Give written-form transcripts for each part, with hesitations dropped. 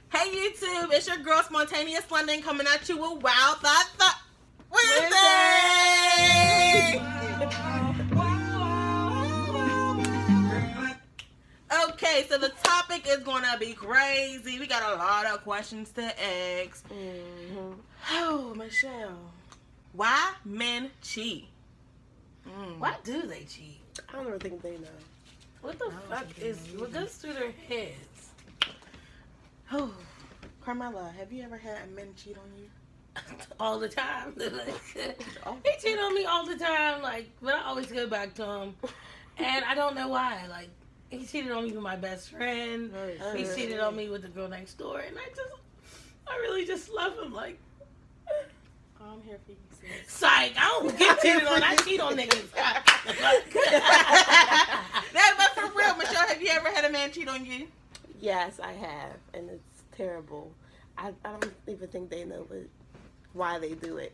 Hey YouTube, it's your girl Spontaneous London coming at you with Wild Thought Wednesday. Okay, so the topic is gonna be crazy. We got a lot of questions to ask. Oh, Michelle, why men cheat? Why do they cheat? I don't think they know. What the fuck what goes through their heads? Oh, Carmela, have you ever had a men cheat on you? All the time. He cheat on me all the time, but I always go back to him. And I don't know why. He cheated on me with my best friend. He cheated on me with the girl next door. And I really just love him. I'm here for you, sis. Psych, I don't get cheated on. I cheat on niggas. But for real, Michelle, have you ever had a man cheat on you? Yes, I have, and it's terrible. I don't even think they know why they do it.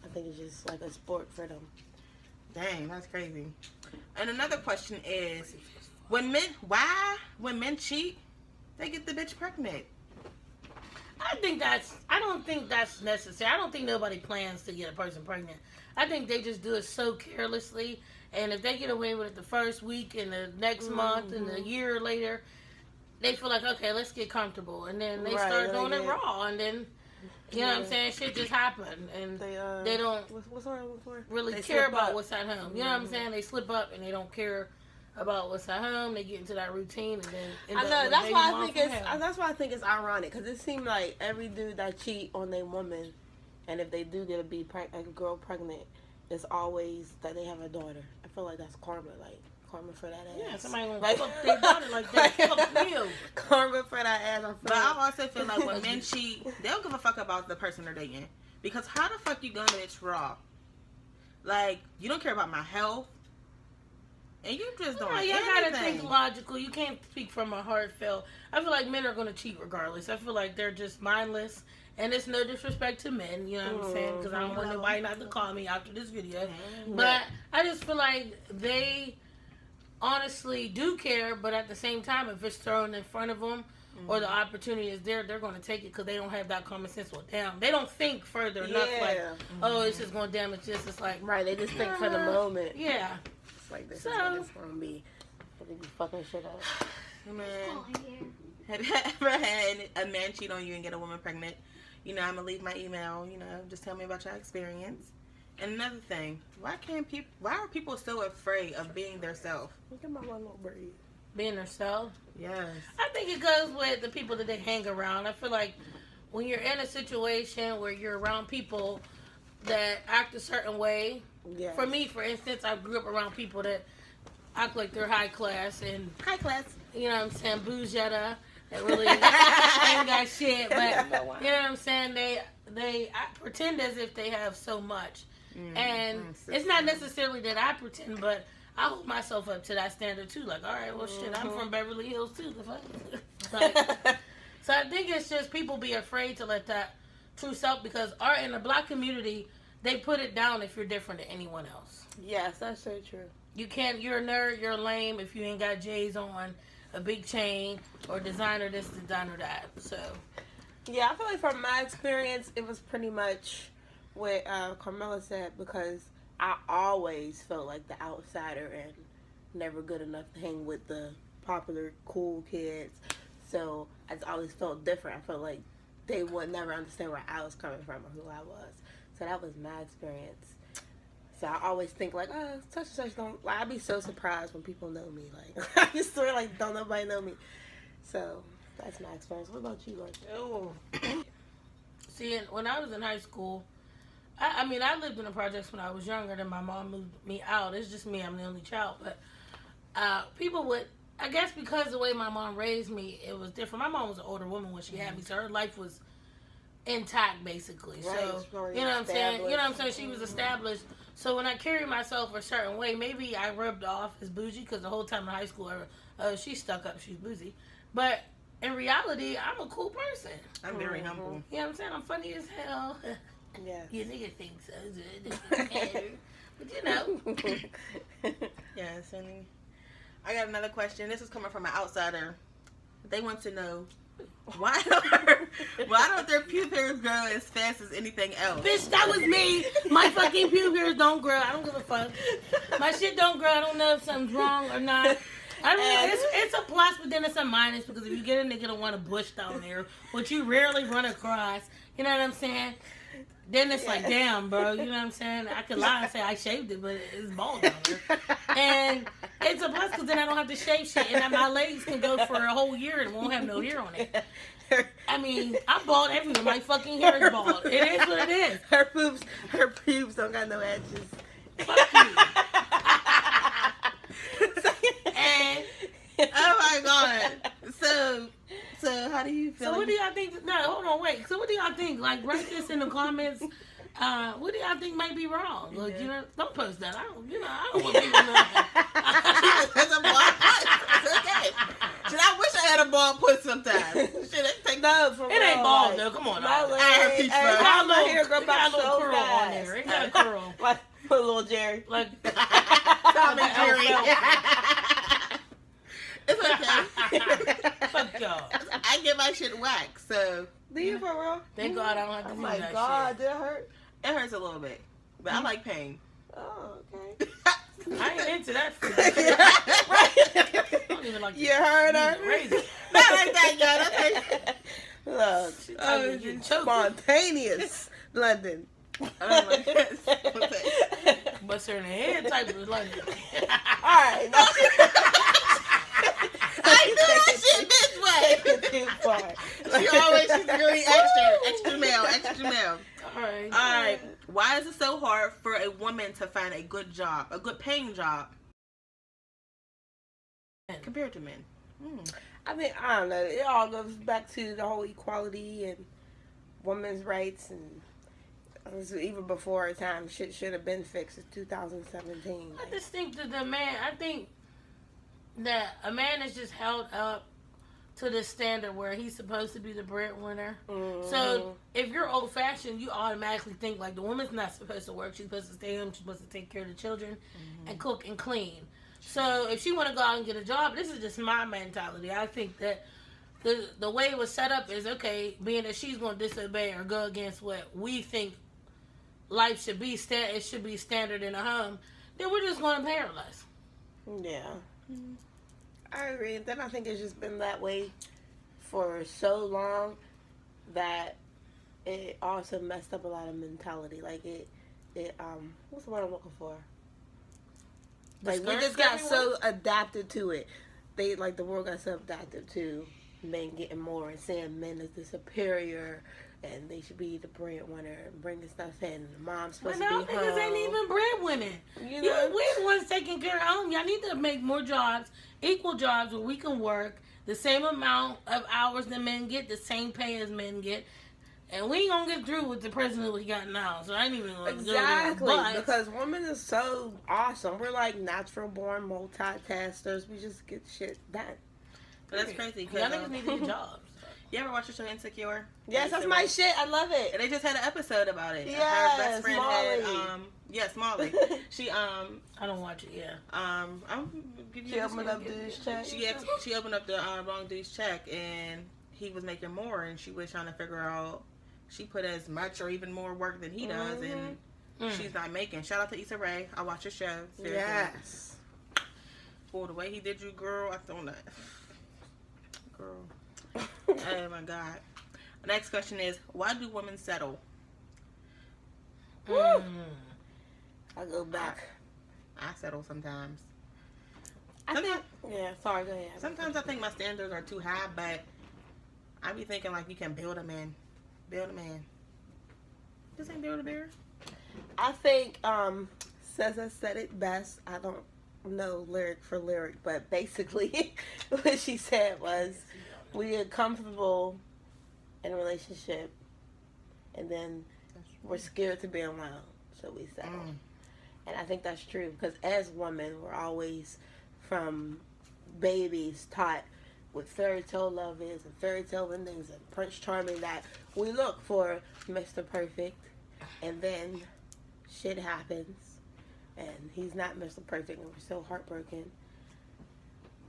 I think it's just like a sport for them. Dang, that's crazy. And another question is, when men cheat, they get the bitch pregnant? I don't think that's necessary. I don't think nobody plans to get a person pregnant. I think they just do it so carelessly, and if they get away with it the first week and the next month and a year later, they feel like, okay, let's get comfortable, and then they start doing it raw, and then you know what I'm saying, shit just happened, and they don't really care about what's at home. You know what I'm saying? They slip up and they don't care about what's at home. They get into that routine, and then that's why I think it's ironic, because it seems like every dude that cheat on their woman, and if they do get a girl pregnant, it's always that they have a daughter. I feel like that's karma, karma for that ass. Yeah, somebody gonna fuck their daughter like that. Fuck you. Karma for that ass. But I also feel like when men cheat, they don't give a fuck about the person they're dating. Because how the fuck you gonna bitch raw? You don't care about my health. And you just don't you gotta think logical. You can't speak from a heartfelt. I feel like men are gonna cheat regardless. I feel like they're just mindless. And it's no disrespect to men, you know what I'm saying? Because I don't want nobody not to call me after this video. But I just feel like they honestly do care, but at the same time, if it's thrown in front of them or the opportunity is there, they're going to take it because they don't have that common sense. Well, damn, they don't think further enough. Oh, it's just going to damage this. It's they just think for the moment. Yeah. It's like this is what it's going to be. They be fucking shit up. Man, have you ever had a man cheat on you and get a woman pregnant? I'm going to leave my email, just tell me about your experience. And another thing, why are people so afraid of being their self? Look at my one little braid. Being their self? Yes. I think it goes with the people that they hang around. I feel like when you're in a situation where you're around people that act a certain way. Yes. For me, for instance, I grew up around people that act like they're high class. You know what I'm saying, bougetta. That really ain't got shit. But you know what I'm saying, they pretend as if they have so much. And it's not necessarily that I pretend, but I hold myself up to that standard too. All right, well, shit, I'm from Beverly Hills too. So I think it's just people be afraid to let that true self, because in the black community, they put it down if you're different than anyone else. Yes, that's so true. You're a nerd, you're lame if you ain't got J's on, a big chain, or designer this, designer that. So, yeah, I feel like from my experience, it was pretty much what Carmela said, because I always felt like the outsider and never good enough to hang with the popular, cool kids. So I just always felt different. I felt like they would never understand where I was coming from or who I was. So that was my experience. So I always think such and such don't. I'd be so surprised when people know me. I just sort of don't nobody know me. So that's my experience. What about you, Oh, see, when I was in high school, I lived in the projects when I was younger. Then my mom moved me out. It's just me. I'm the only child. But people would, I guess because the way my mom raised me, it was different. My mom was an older woman when she had me, so her life was intact, basically. Right, so, you know what I'm saying? You know what I'm saying? She was established. So when I carried myself a certain way, maybe I rubbed off as bougie, because the whole time in high school, she's stuck up, she's bougie. But in reality, I'm a cool person. I'm very humble. You know what I'm saying? I'm funny as hell. Yeah. You nigga think so good. But you know. Yes, and I got another question. This is coming from an outsider. They want to know, why are Why don't their pubic hairs grow as fast as anything else? Bitch, that was me. My fucking pubic hairs don't grow. I don't give a fuck. My shit don't grow. I don't know if something's wrong or not. I mean, it's a plus, but then it's a minus because if you get a nigga that want a bush down there, which you rarely run across, you know what I'm saying? Then it's like, damn, bro, you know what I'm saying? I could lie and say I shaved it, but it's bald down there. And it's a plus because then I don't have to shave shit, and my legs can go for a whole year and won't have no hair on it. I mean, I'm bald everywhere. My fucking hair is bald. It is what it is. Her pubes don't got no edges. Fuck you. And Oh my god. So how do you feel? so what do y'all think? No, hold on, wait. So what do y'all think? Like, write this in the comments. What do y'all think might be wrong? Like, you know, don't post that. I don't want people to know. That's a bald puss. It's okay. Shit, I wish I had a bald puss sometimes. Shit, it take No, for It ain't bald though. Come on, My now. leg, It got got a my hair grow it got back a little so curl on fast. there. It got a curl. Like little Jerry. Like Tom and Jerry. It's okay. fuck y'all. I get my shit waxed, so Do you for real? Thank God I don't have to Oh do my that god, shit. did it hurt? it hurts a little bit. But I like pain. Oh, okay. I ain't into that shit. I don't even like You heard her? Crazy. Not like that, y'all. That's like, Look, Oh, you choking. spontaneous London. I don't like that. Bust her in the head type of like. Alright, now I do that shit this way. too far. She's really extra male. Alright. All right. Why is it so hard for a woman to find a good job, a good paying job, compared to men? I think, I don't know, it all goes back to the whole equality and women's rights, and it was even before our time, shit should have been fixed in 2017. I just think that I think that a man is just held up to the standard where he's supposed to be the breadwinner. Mm-hmm. So if you're old fashioned, you automatically think like the woman's not supposed to work. She's supposed to stay home. She's supposed to take care of the children and cook and clean. So if she want to go out and get a job, this is just my mentality. I think that the way it was set up is okay, being that she's going to disobey or go against what we think life should be, it should be standard in a home, then we're just going to pay her less. Yeah. I agree. Then I think it's just been that way for so long that it also messed up a lot of mentality. Like it what's the word I'm looking for? Like we just got so adapted to it. The world got so adapted to men getting more and seeing men as the superior and they should be the breadwinner and bringing stuff in. And the mom's supposed to be home. Niggas ain't even breadwinning. You know? We're the ones taking care of home. Y'all need to make more jobs, equal jobs where we can work the same amount of hours that men get, the same pay as men get. And we ain't gonna get through with the president we got now, so I ain't even gonna Exactly, go there. because women is so awesome. We're like natural born multitaskers. We just get shit done. But that's crazy. Y'all niggas need to get jobs. You ever watch the show Insecure? Yes, that's my shit. I love it. And they just had an episode about it. Yes, her best friend Molly. Molly. She I don't watch it. Yeah. I'm give you She opened up dude's check. She opened up the wrong dude's check and he was making more and she was trying to figure out she put as much or even more work than he does and she's not making. Shout out to Issa Rae. I watch her show. Seriously. Yes. For the way he did you, girl, I thought that. Girl. Oh my God. The next question is, why do women settle? I go back. I settle sometimes. Yeah, sorry, go ahead. Sometimes I think my standards are too high, but I be thinking like you can build a man. Build a man. This ain't Build a Bear. I think SZA said it best. I don't know lyric for lyric, but basically what she said was, we get comfortable in a relationship and then we're scared to be alone, so we settle. And I think that's true because as women, we're always from babies taught what fairy tale love is and fairy tale endings and Prince Charming, that we look for Mr. Perfect and then shit happens and he's not Mr. Perfect and we're so heartbroken.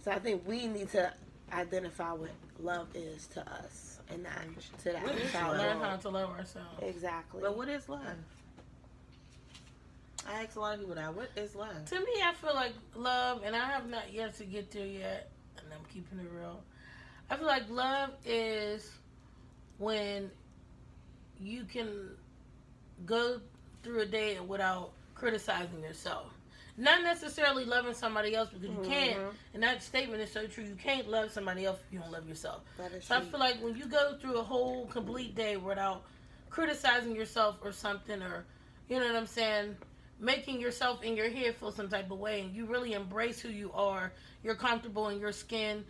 So I think we need to identify what love is to us and not to the What is outside Learn world. how to love ourselves. Exactly. But what is love? I ask a lot of people that. What is love? To me, I feel like love, and I have not yet to get there yet, and I'm keeping it real. I feel like love is when you can go through a day without criticizing yourself. Not necessarily loving somebody else, because you can't, and that statement is so true, you can't love somebody else if you don't love yourself. That is So I true. feel like when you go through a whole complete day without criticizing yourself or something, or, you know what I'm saying, making yourself in your head feel some type of way, and you really embrace who you are, you're comfortable in your skin,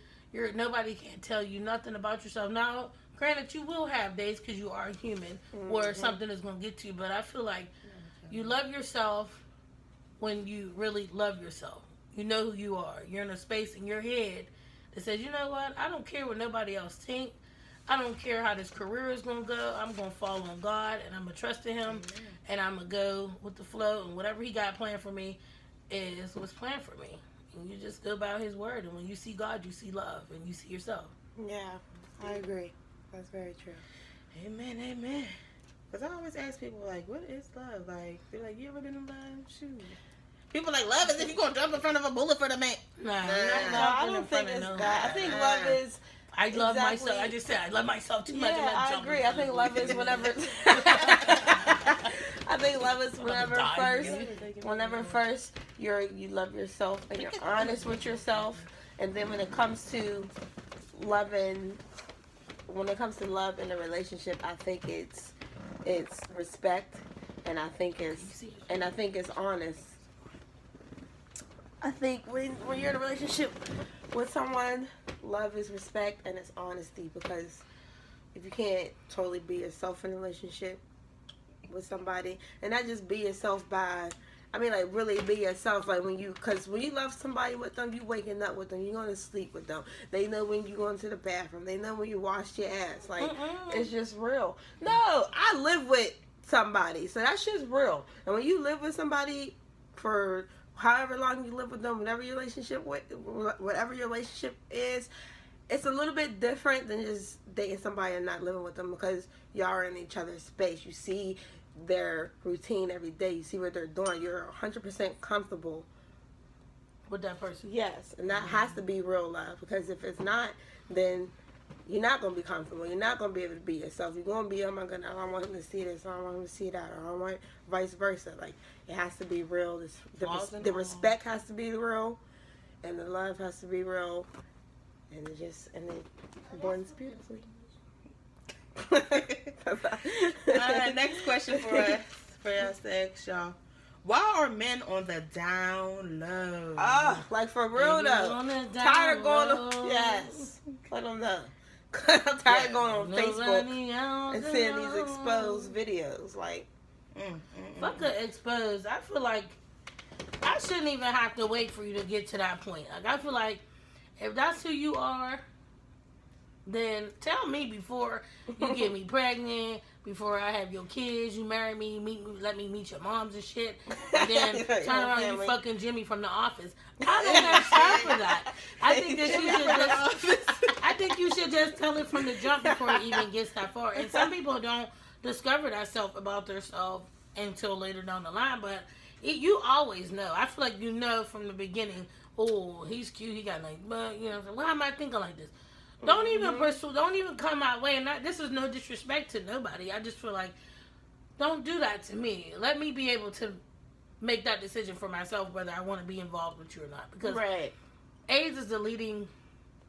nobody can tell you nothing about yourself. Now, granted, you will have days, because you are human, where something is going to get to you, but I feel like you love yourself when you really love yourself. You know who you are. You're in a space in your head that says, you know what, I don't care what nobody else think. I don't care how this career is going to go. I'm going to follow on God, and I'm going to trust in Him, and I'm going to go with the flow, and whatever He got planned for me is what's planned for me. And you just go by His word, and when you see God, you see love, and you see yourself. Yeah, I agree. That's very true. Amen, amen. Because I always ask people, like, what is love? Like, they're like, you ever been in love? Shoot. People like, love is if you're going to jump in front of a bullet for the man. Nah, No, I don't think it's that. I think love is. I love Exactly. myself. I just said I love myself too much. Yeah, I agree. I think love is whenever. I think love is whenever first you love yourself and you're honest with yourself, and then when it comes to love in a relationship, I think it's respect, and I think it's honest. I think when you're in a relationship with someone, love is respect and it's honesty, because if you can't totally be yourself in a relationship with somebody, and not just be yourself really be yourself, like because when you love somebody with them, you waking up with them, you're going to sleep with them, they know when you go into the bathroom, they know when you wash your ass, like it's just real. No, I live with somebody, so that shit's real. And when you live with somebody for however long you live with them, whatever your relationship is, it's a little bit different than just dating somebody and not living with them, because y'all are in each other's space. You see their routine every day. You see what they're doing. You're 100% comfortable with that person. Yes, and that has to be real love, because if it's not, then you're not going to be comfortable. You're not going to be able to be yourself. You're going to be, oh my goodness, I don't want him to see this, I don't want him to see that, or I don't want vice versa. Like, it has to be real. The respect has to be real, and the love has to be real, and it blends beautifully. Next question for us to ask y'all. Why are men on the down low? Like for real though. Tired of going on. Yes. Let them know. I'm tired of going on Facebook and seeing these exposed videos. Like, fuck the exposed. I feel like I shouldn't even have to wait for you to get to that point. Like, I feel like if that's who you are, then tell me before you get me pregnant, before I have your kids, you marry me, let me meet your moms and shit, and then turn around and you fucking Jimmy from The Office. I don't have time for that. I think you should just tell it from the jump before it even gets that far. And some people don't discover that self about themselves until later down the line, but you always know. I feel like you know from the beginning, oh, he's cute, he got nice butt, you know, why am I thinking like this? Don't even pursue, don't even come my way. And this is no disrespect to nobody. I just feel like, don't do that to me. Let me be able to make that decision for myself whether I want to be involved with you or not. Because AIDS is the leading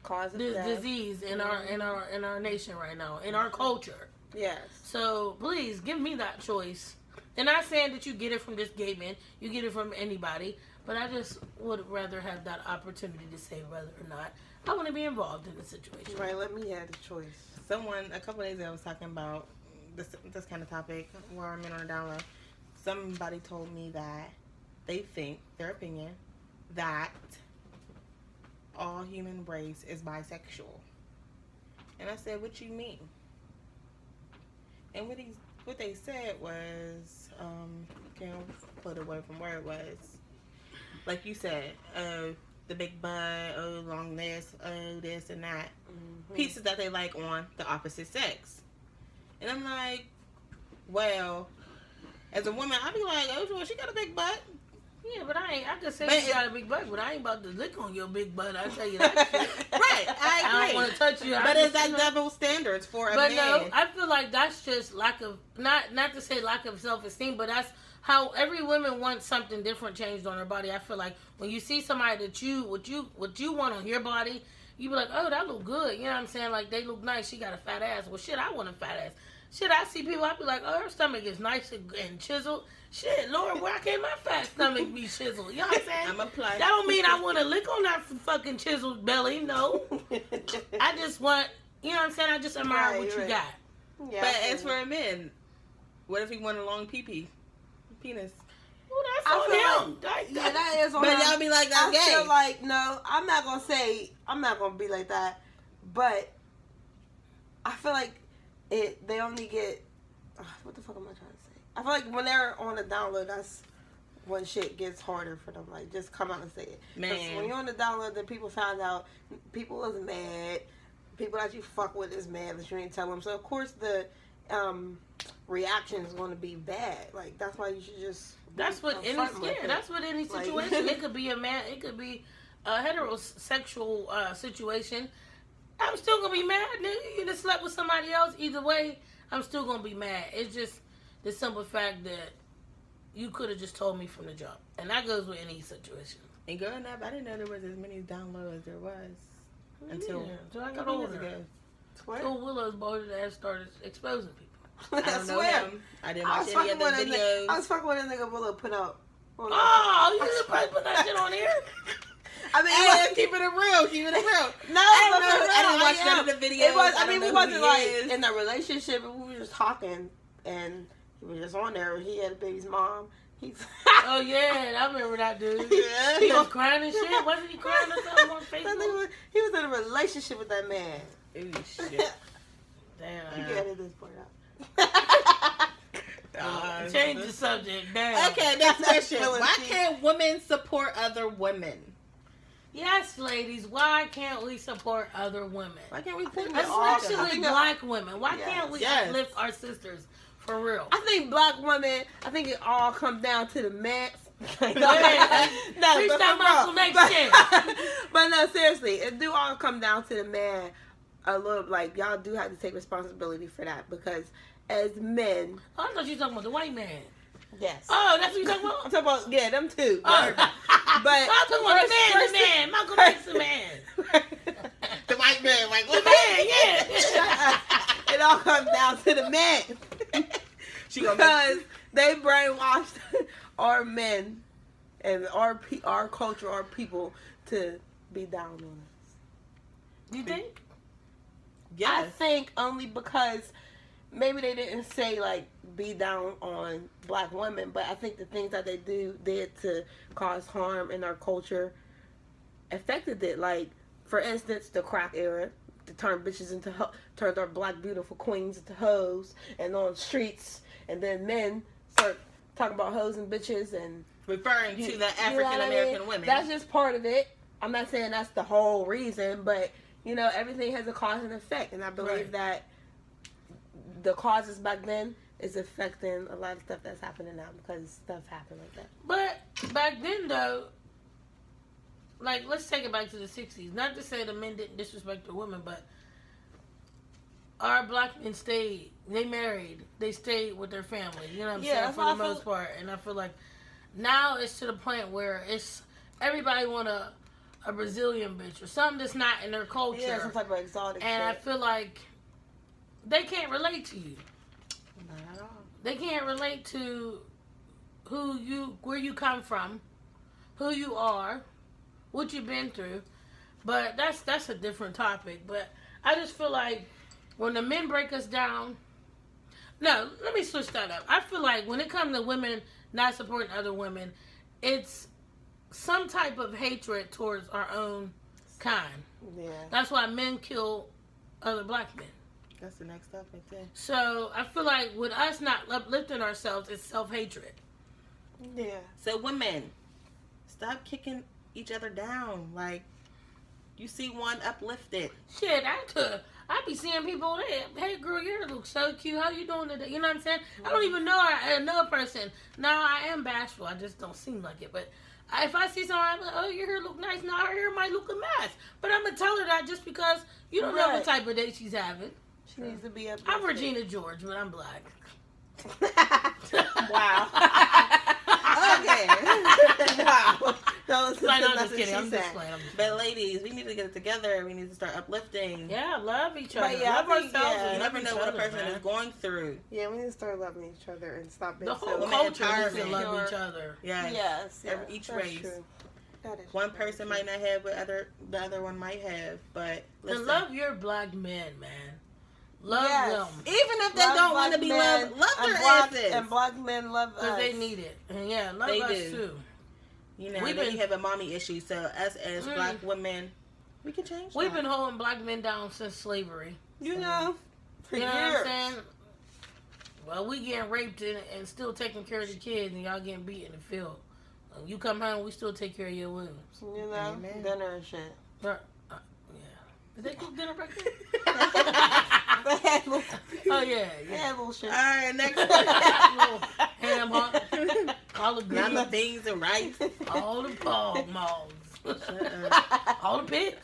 cause of disease in our nation right now, in our culture. Yes. So please give me that choice. And not saying that you get it from this gay man, you get it from anybody, but I just would rather have that opportunity to say whether or not I want to be involved in the situation. Right, let me have the choice. Someone, a couple days ago, was talking about this kind of topic, where men are down low. Somebody told me that they think, their opinion, that all human race is bisexual. And I said, what you mean? And what they said was, can't put it word from word, was, like you said, the big butt, oh, long this, oh, this and that. Pieces that they like on the opposite sex. And I'm like, well, as a woman, I'd be like, oh, well, she got a big butt. Yeah, but I can say you got a big butt, but I ain't about to lick on your big butt. I tell you that shit. Right, I agree. I don't want to touch you. But is that double standards for a man? But no, I feel like that's just lack of, not to say lack of self-esteem, but that's how every woman wants something different changed on her body. I feel like when you see somebody that what you want on your body, you be like, oh, that look good. You know what I'm saying? Like, they look nice. She got a fat ass. Well, shit, I want a fat ass. Shit, I see people, I be like, oh, her stomach is nice and chiseled. Shit, Lord, why can't my fat stomach be chiseled? You know what I'm saying? I'm applying. That don't mean I want to lick on that fucking chiseled belly. No. I just want, you know what I'm saying? I just admire what you got. Yeah, but as for a man, what if he want a long penis? Well, that's on him. Yeah, that is on him. But y'all be like, that's gay. I feel like, no, I'm not going to be like that. But I feel like they only get, what the fuck am I trying to say? I feel like when they're on the download, that's when shit gets harder for them. Like, just come out and say it. Man. When you're on the download, then people found out, people was mad. People that you fuck with is mad that you ain't tell them. So, of course, the reaction is going to be bad. Like, that's why you should just... That's what any situation. It could be a man. It could be a heterosexual situation. I'm still gonna be mad, nigga. You just slept with somebody else. Either way, I'm still gonna be mad. It's just the simple fact that you could have just told me from the jump, and that goes with any situation. And growing up, I didn't know there was as many downloads as there was until I got older. Until Willow's boy ass started exposing people. I don't know him. I didn't watch any of the videos. I was fucking with a nigga Willow put out. Oh, you just put that shit on here? I mean, keeping it real. No, I didn't watch none of the videos. We wasn't like in a relationship. We were just talking, and he was just on there. He had a baby's mom. Oh yeah, I remember that dude. Yeah. He was crying and shit. Wasn't he crying or something on Facebook? He was in a relationship with that man. Ooh, shit. Damn. You can edit this part out. Change the subject. Damn. Okay, next question. Why can't women support other women? Yes, ladies. Why can't we support other women? Why can't we especially black women? Why can't we uplift our sisters? For real. I think black women, it all comes down to the man. But no, seriously, it do all come down to the man a little. Like, y'all do have to take responsibility for that, because as men... Oh, I thought you were talking about the white man. Yes. Oh, that's what you're talking about? I'm talking about, yeah, them too. Oh. But I'm talking about the man. Malcolm X the man. The white man. Like, the man, yeah. It all comes down to the man. Because they brainwashed our men and our culture, our people, to be down on us. You think? Yes. I think only because maybe they didn't say, like, be down on black women, but I think the things that they did to cause harm in our culture affected it. Like, for instance, the crack era, to turn bitches into turned our black beautiful queens into hoes, and on streets, and then men start talking about hoes and bitches and referring to the African American women. That's just part of it. I'm not saying that's the whole reason, but everything has a cause and effect, and I believe that the causes back then is affecting a lot of stuff that's happening now, because stuff happened like that. But back then, though, like, let's take it back to the 60s. Not to say the men didn't disrespect the women, but our black men stayed. They married. They stayed with their family. You know what I'm saying? For the most part. And I feel like now it's to the point where it's everybody want a Brazilian bitch or something that's not in their culture. Yeah, some type of exotic and shit. I feel like they can't relate to you. Not at all. They can't relate to where you come from, who you are, what you've been through. But that's a different topic. But I just feel like when the men break us down... No, let me switch that up. I feel like when it comes to women not supporting other women, it's some type of hatred towards our own kind. Yeah. That's why men kill other black men. That's the next topic, too. So I feel like with us not uplifting ourselves, it's self-hatred. Yeah. So women, stop kicking each other down. Like, you see one uplifted. Shit, I be seeing people, hey girl, your hair looks so cute. How you doing today? You know what I'm saying? I don't even know I know a person. Now, I am bashful. I just don't seem like it. But if I see someone, I'm like, oh, your hair look nice. Now her hair might look a mess. But I'm going to tell her that just because you don't know what type of day she's having. She needs to be up. I'm Regina George, but I'm black. Wow. Okay. Wow. No, I'm just kidding. I'm just playing. But ladies, we need to get it together. We need to start uplifting. Yeah, love each other. But yeah, love I think, ourselves. yeah, You and never love know each what a other, person man. is going through. Yeah, we need to start loving each other and stop being The whole so. culture needs to empowerment. love each other. Yes. Yes. Each that's race. True. That is One true. person might not have what the other one might have, but listen. And love your black men, man. Love Yes. them. Even if they Love don't want to black be men loved, love and their black, asses. and black men love us. Because they need it. And yeah, love They us do. too. You know, We've they been- have a mommy issue. So us as black women, we can change. We've that. been holding black men down since slavery. You know, for You know years. what I'm saying? Well, we getting raped and still taking care of the kids, and y'all getting beat in the field. When you come home, we still take care of your wounds. You know, Amen. dinner and shit. But, yeah. Did they cook dinner back then? They had little, Oh, yeah. they Yeah. had little shit. All right, next one. Little ham hock, collard Lima greens, beans and rice. all the pog malls, all the pigs.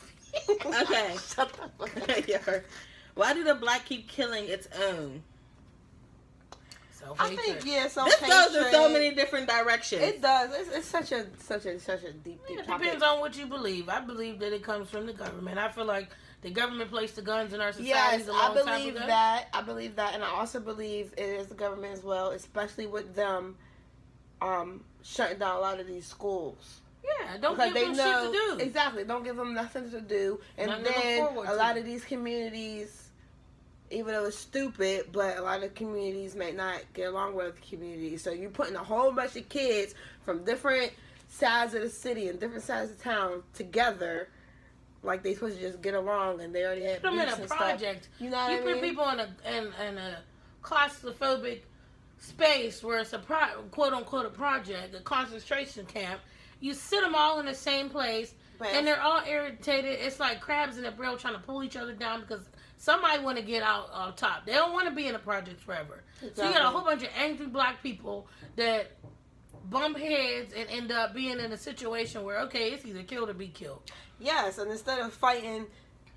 Okay. Shut the fuck up. Yeah. Why do the black keep killing its own? I think Self-hatred. so. This goes in so many different directions. It does. It's such a deep It topic. depends on what you believe. I believe that it comes from the government. I feel like the government placed the guns in our societies Yes, a I long time believe ago. that. I believe that, and I also believe it is the government as well, especially with them shutting down a lot of these schools. Yeah, don't Because give them shit to do. Exactly, don't give them nothing to do. And Nothing to look then forward a to. lot of these communities, even though it's stupid, but a lot of communities may not get along with the communities. So you're putting a whole bunch of kids from different sides of the city and different sides of town together, like they supposed to just get along, and they already had Put them in beefs a and stuff. project. You know what You I put mean? people in a claustrophobic space where it's a quote unquote a project, a concentration camp. You sit them all in the same place, But- and they're all irritated. It's like crabs in a barrel trying to pull each other down because somebody want to get out on top. They don't want to be in a project forever. So you got a Exactly. whole bunch of angry black people that bump heads and end up being in a situation where okay, it's either killed or be killed. Yes, and instead of fighting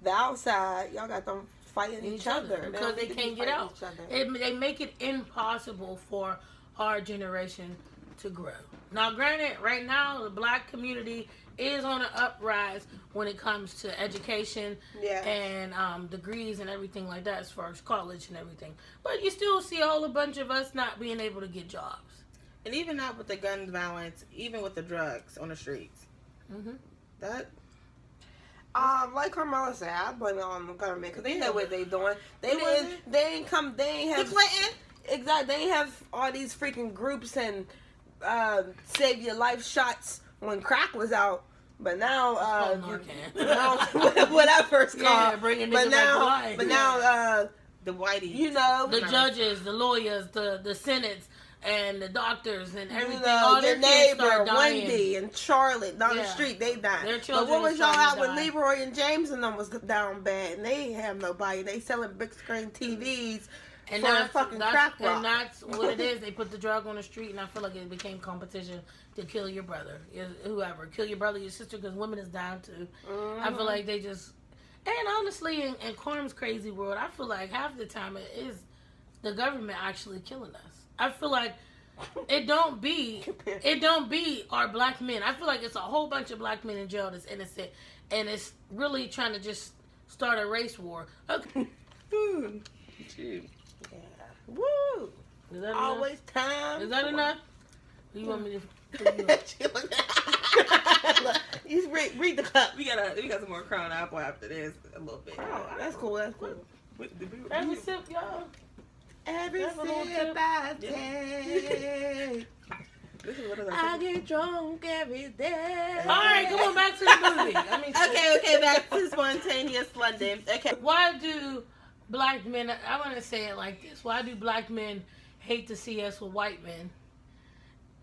the outside, y'all got them fighting each other because don't they need to be can't get fighting out. each other. They make it impossible for our generation to grow. Now, granted, right now the black community is on an uprise when it comes to education Yeah. and degrees and everything like that, as far as college and everything. But you still see a whole bunch of us not being able to get jobs. And even not with the gun violence, even with the drugs on the streets. Mm-hmm. That Like Carmela said, I blame it on the government because they know what they doing. They Who was didn't. it? They ain't come. They ain't the have Clinton. exactly. They ain't have all these freaking groups and save your life shots when crack was out. But now, called Narcan. now what I first Yeah, called. bringing But niggas back to now, life. but now, The whitey. you know, The judges, the lawyers, the senates, and the doctors, and everything. You know, all their your kids neighbor, start dying. Wendy and Charlotte down the Yeah. street, they died. Their But children what was is y'all starting out to with die. Leroy and James and them was down bad, and they have nobody. They selling big screen TVs And for a that's, fucking that's, crack rock. and that's what it is. They put the drug on the street, and I feel like it became competition to kill your brother, whoever. Kill your brother, your sister, because women is down too. I feel like they just... And honestly, in Carm's crazy world, I feel like half the time it is the government actually killing us. I feel like it don't be our black men. I feel like it's a whole bunch of black men in jail that's innocent, and it's really trying to just start a race war. Okay. Shoot. Yeah. Woo! Is that Always time. enough? Is that enough? Or you want me to... You read the cup. We got some more Crown Apple after this a little bit. Oh, that's cool. That's cool. Every sip, y'all. Every Have a little sip tip. I take, I get drunk every day. All right, come on back to the movie. Okay, back to Spontaneous London. Okay. Why do black men, I want to say it like this, why do black men hate to see us with white men?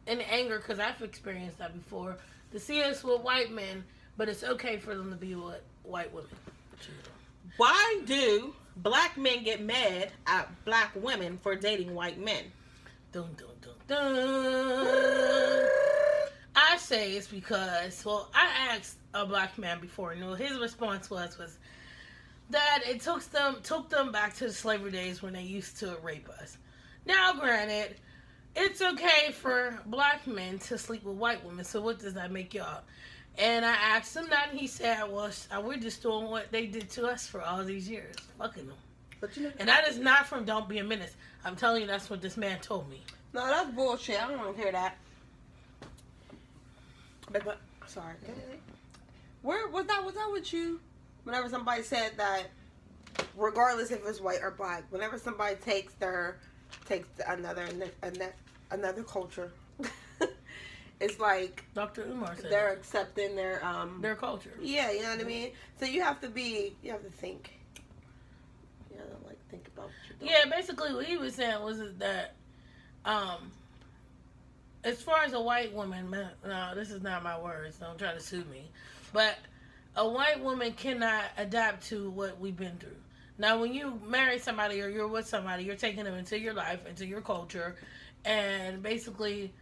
In anger, because I've experienced that before, to see us with white men, but it's okay for them to be with white women. Why do black men get mad at black women for dating white men? Dun, dun, dun, dun. I say it's because, well, I asked a black man before, and his response was that it took them back to the slavery days when they used to rape us. Now, granted, it's okay for black men to sleep with white women, so what does that make y'all? And I asked him that, and he said, well, we're just doing what they did to us for all these years, fucking them. But and that is not from Don't Be a Menace. I'm telling you, that's what this man told me. No, that's bullshit. I don't want to hear that. But sorry. Where was that? Was that with you? Whenever somebody said that, regardless if it's white or black, whenever somebody takes another culture, it's like Dr. Umar said they're accepting their culture. Yeah, you know what I mean. So you have to think. You know, like think about what you're doing. Yeah, basically what he was saying was that, as far as a white woman, no, this is not my words. Don't try to sue me, but a white woman cannot adapt to what we've been through. Now, when you marry somebody or you're with somebody, you're taking them into your life, into your culture, and basically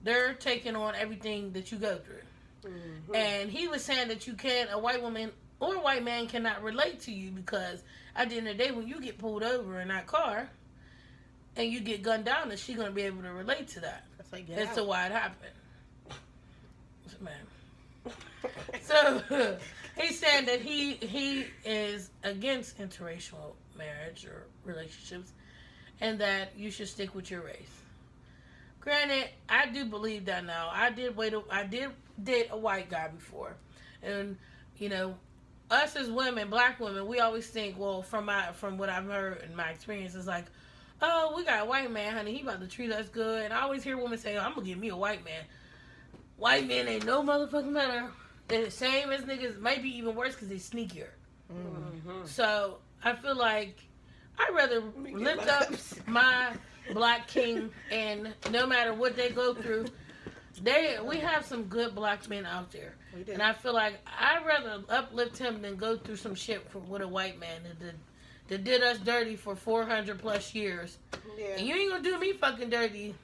they're taking on everything that you go through. Mm-hmm. And he was saying that a white woman or a white man cannot relate to you because at the end of the day, when you get pulled over in that car and you get gunned down, is she going to be able to relate to that? That's like, as to why it happened. Man. So he's saying that he is against interracial marriage or relationships, and that you should stick with your race. Granted, I do believe that now. I did date a white guy before, and you know, us as women, black women, we always think, well, from what I've heard in my experience, it's like, oh, we got a white man, honey, he about to treat us good. And I always hear women say, oh, I'm gonna get me a white man. White men ain't no motherfucking better. They're the same as niggas, maybe even worse because they're sneakier. Mm-hmm. So I feel like I'd rather lift up my black king, and no matter what they go through, we have some good black men out there. And I feel like I'd rather uplift him than go through some shit with a white man that did us dirty for 400 plus years. Yeah. And you ain't gonna do me fucking dirty.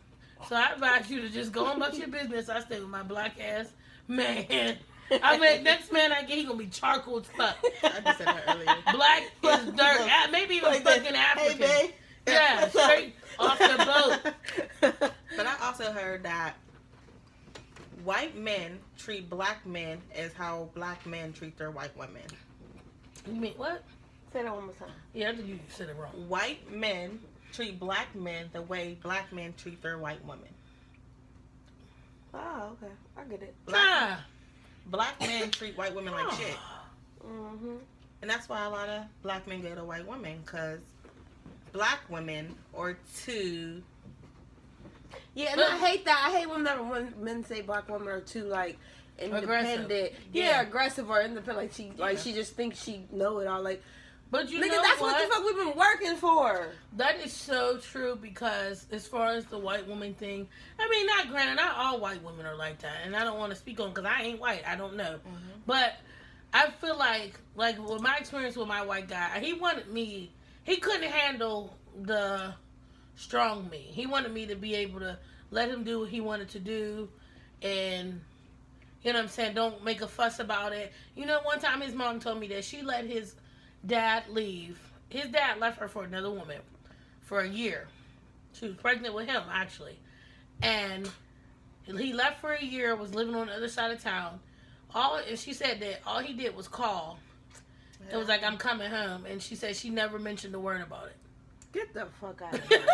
So I advise you to just go on about your business. I stay with my black ass man. I mean, next man I get, he gonna be charcoal as fuck. I just said that earlier. Black is dirt. Maybe even like fucking African. Hey, babe. Yeah, straight off the boat. But I also heard that white men treat black men as how black men treat their white women. You mean what? Say that one more time. Yeah, I think you said it wrong. White men treat black men the way black men treat their white women. Oh, okay. I get it. Black men treat white women like shit. Mm-hmm. And that's why a lot of black men go to white women, because black women are too... Yeah, and I hate that. I hate when men say black women are too, like, independent. Aggressive. Yeah, aggressive or independent. Like she just thinks she know it all. Like, but you nigga, know that's what the fuck we've been working for. That is so true, because as far as the white woman thing, I mean, not all white women are like that, and I don't want to speak on because I ain't white. I don't know, but I feel like with my experience with my white guy, he couldn't handle the strong me. He wanted me to be able to let him do what he wanted to do, and you know what I'm saying, don't make a fuss about it. You know, one time his mom told me that she let his dad leave. His dad left her for another woman for a year. She was pregnant with him, actually. And he left for a year, was living on the other side of town. And she said that all he did was call. It was like, I'm coming home. And she said she never mentioned a word about it. Get the fuck out of here.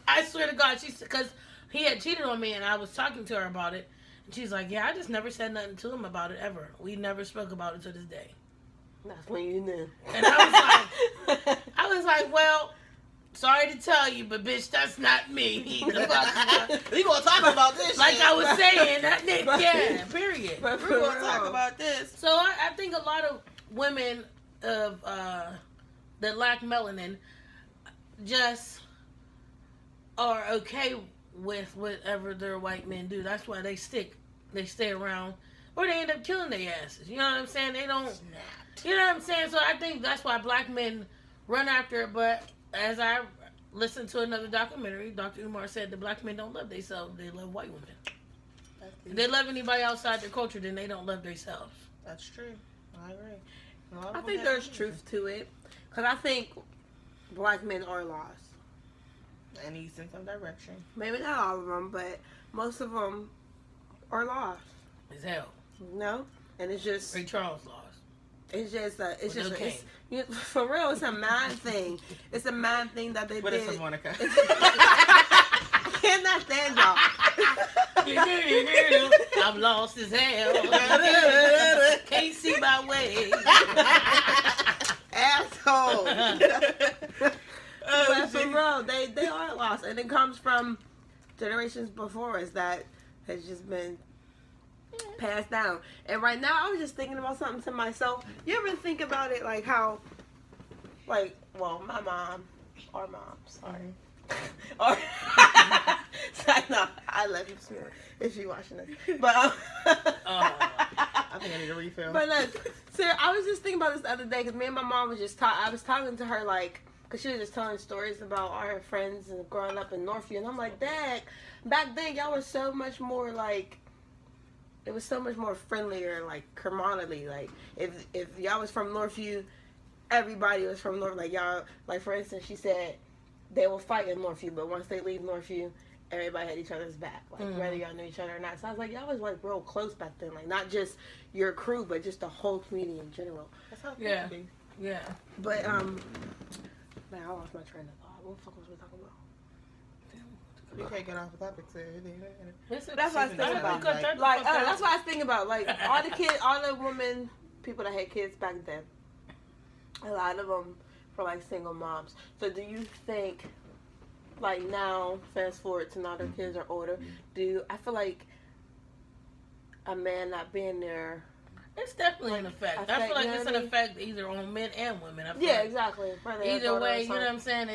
I swear to God, because he had cheated on me, and I was talking to her about it. And she's like, yeah, I just never said nothing to him about it ever. We never spoke about it to this day. That's when you knew. And I was like, well, sorry to tell you, but bitch, that's not me. We gonna talk about this. Like shit. I was saying, that nigga, yeah, period. We're gonna talk about this. So I think a lot of women that lack melanin just are okay with whatever their white men do. That's why they stay around or they end up killing their asses. You know what I'm saying? They don't. You know what I'm saying? So I think that's why black men run after it. But as I listened to another documentary, Dr. Umar said the black men don't love themselves; they love white women. If they love anybody outside their culture, then they don't love themselves. That's true. I agree. I think there's truth to it, because I think black men are lost. And he's in some direction. Maybe not all of them, but most of them are lost. As hell. No, and it's just Ray Charles lost. it's just With no cane. for real. It's a mind thing. It's a mind thing that they What did. is Monica? I cannot stand y'all. I'm lost as hell. Can't see my way. Asshole. Oh, But for real, they are lost, and it comes from generations before us that has just been passed down. And right now, I was just thinking about something to myself. You ever think about it, like how, like, well, my mom, our mom, sorry, or no, I love you, sweetheart, if you watching this, but I think I need a refill. But look, Sarah, I was just thinking about this the other day because me and my mom was just I was talking to her like, because she was just telling stories about our friends and growing up in Northview, and I'm like, Dad, back then y'all were so much more like, it was so much more friendlier, like camaraderie. Like if y'all was from Northview, everybody was from North. Like y'all, like for instance, she said they will fight in Northview, but once they leave Northview, everybody had each other's back, like whether y'all knew each other or not. So I was like, y'all was like real close back then, like not just your crew, but just the whole community in general. That's how it Yeah. be. Yeah. But man, I lost my train of thought. What the fuck was we talking about? You can't get off the topic, Sarah. That's what I was thinking about. Like, Like that's what I was thinking about. Like all the kids, all the women, people that had kids back then, a lot of them were like single moms. So do you think? Like now, fast forward to now their kids are older. I feel like a man not being there? It's definitely an effect. I feel like it's an effect either on men and women. I feel like exactly. either way, you know what I'm saying?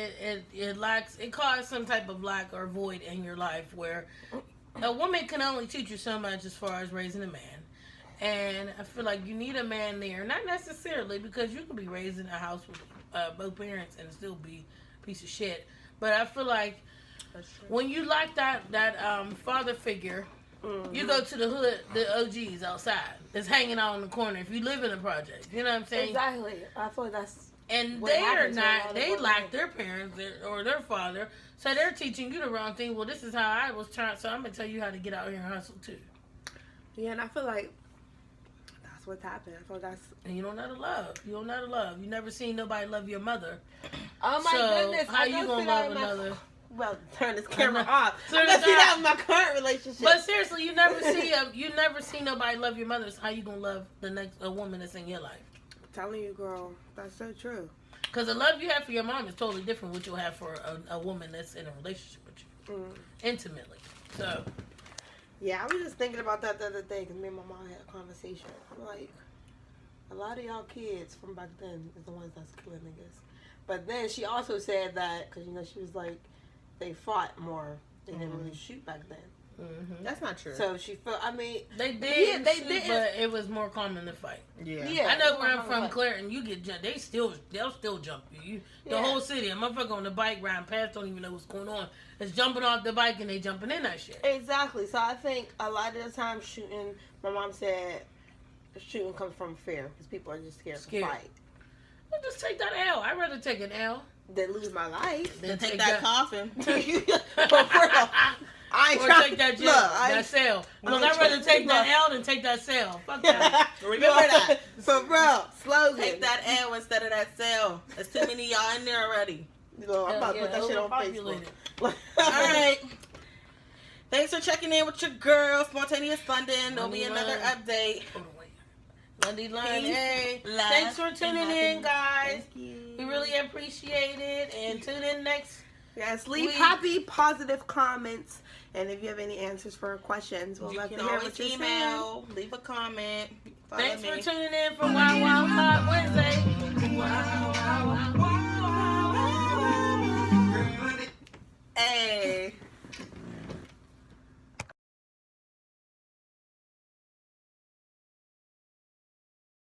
It lacks. It causes some type of lack or void in your life where a woman can only teach you so much as far as raising a man. And I feel like you need a man there, not necessarily because you can be raised in a house with both parents and still be a piece of shit. But I feel like when you lack that father figure, you go to the hood, the OGs outside. It's hanging out in the corner. If you live in a project, you know what I'm saying? Exactly. I feel like that's and what they are happens to a lot not. of They women. lack their parents or their father, so they're teaching you the wrong thing. Well, this is how I was trying, so I'm gonna tell you how to get out here and hustle too. Yeah, and I feel like that's what's happened. I feel like that's. And you don't know to love. You don't know to love. You never seen nobody love your mother. Oh my so goodness! how I you don't gonna see that love in my- another? Well, turn this camera off. Turn I it see that off. in my current relationship. But seriously, you never see nobody love your mother. So how you gonna love a woman that's in your life? I'm telling you, girl, that's so true. Because the love you have for your mom is totally different what you'll have for a woman that's in a relationship with you, intimately. So Yeah, I was just thinking about that the other day because me and my mom had a conversation. I'm like, a lot of y'all kids from back then is the ones that's killing niggas. But then she also said that, because, you know, she was like, they fought more. They didn't really shoot back then. That's not true. So she felt, I mean. they did, Yeah, they shoot, did. but it was more common to fight. Yeah. I know where I'm Like, from, Clareton. You get jumped. They'll still jump you. The Yeah. whole city, a motherfucker on the bike riding past don't even know what's going on. It's jumping off the bike and they jumping in that shit. Exactly. So I think a lot of the time shooting, my mom said, shooting comes from fear because people are just scared to fight. Well, just take that L. I'd rather take an L. Than lose my life. Then take that coffin. For real. I ain't Or trying take that to jail, look, that cell. Look, ain't I'd rather trying- take that look. L than take that cell. Fuck that. Remember that. For real. Slogan. Take that L instead of that cell. There's too many of y'all in there already. I'm about to put that shit on Facebook. overpopulated. All right. Thanks for checking in with your girl, Spontaneous London. There'll be another update. Hold on, wait. Lundy Line, Peace, hey. love, Thanks for tuning and in, guys. Thank you. We really appreciate it. And tune in next. Yes, leave We- happy, positive comments. And if you have any answers for questions, we'll You love can to hear always what you're saying. email, leave a comment. Follow Thanks me. for tuning in for Wild Wild Hot Wednesday.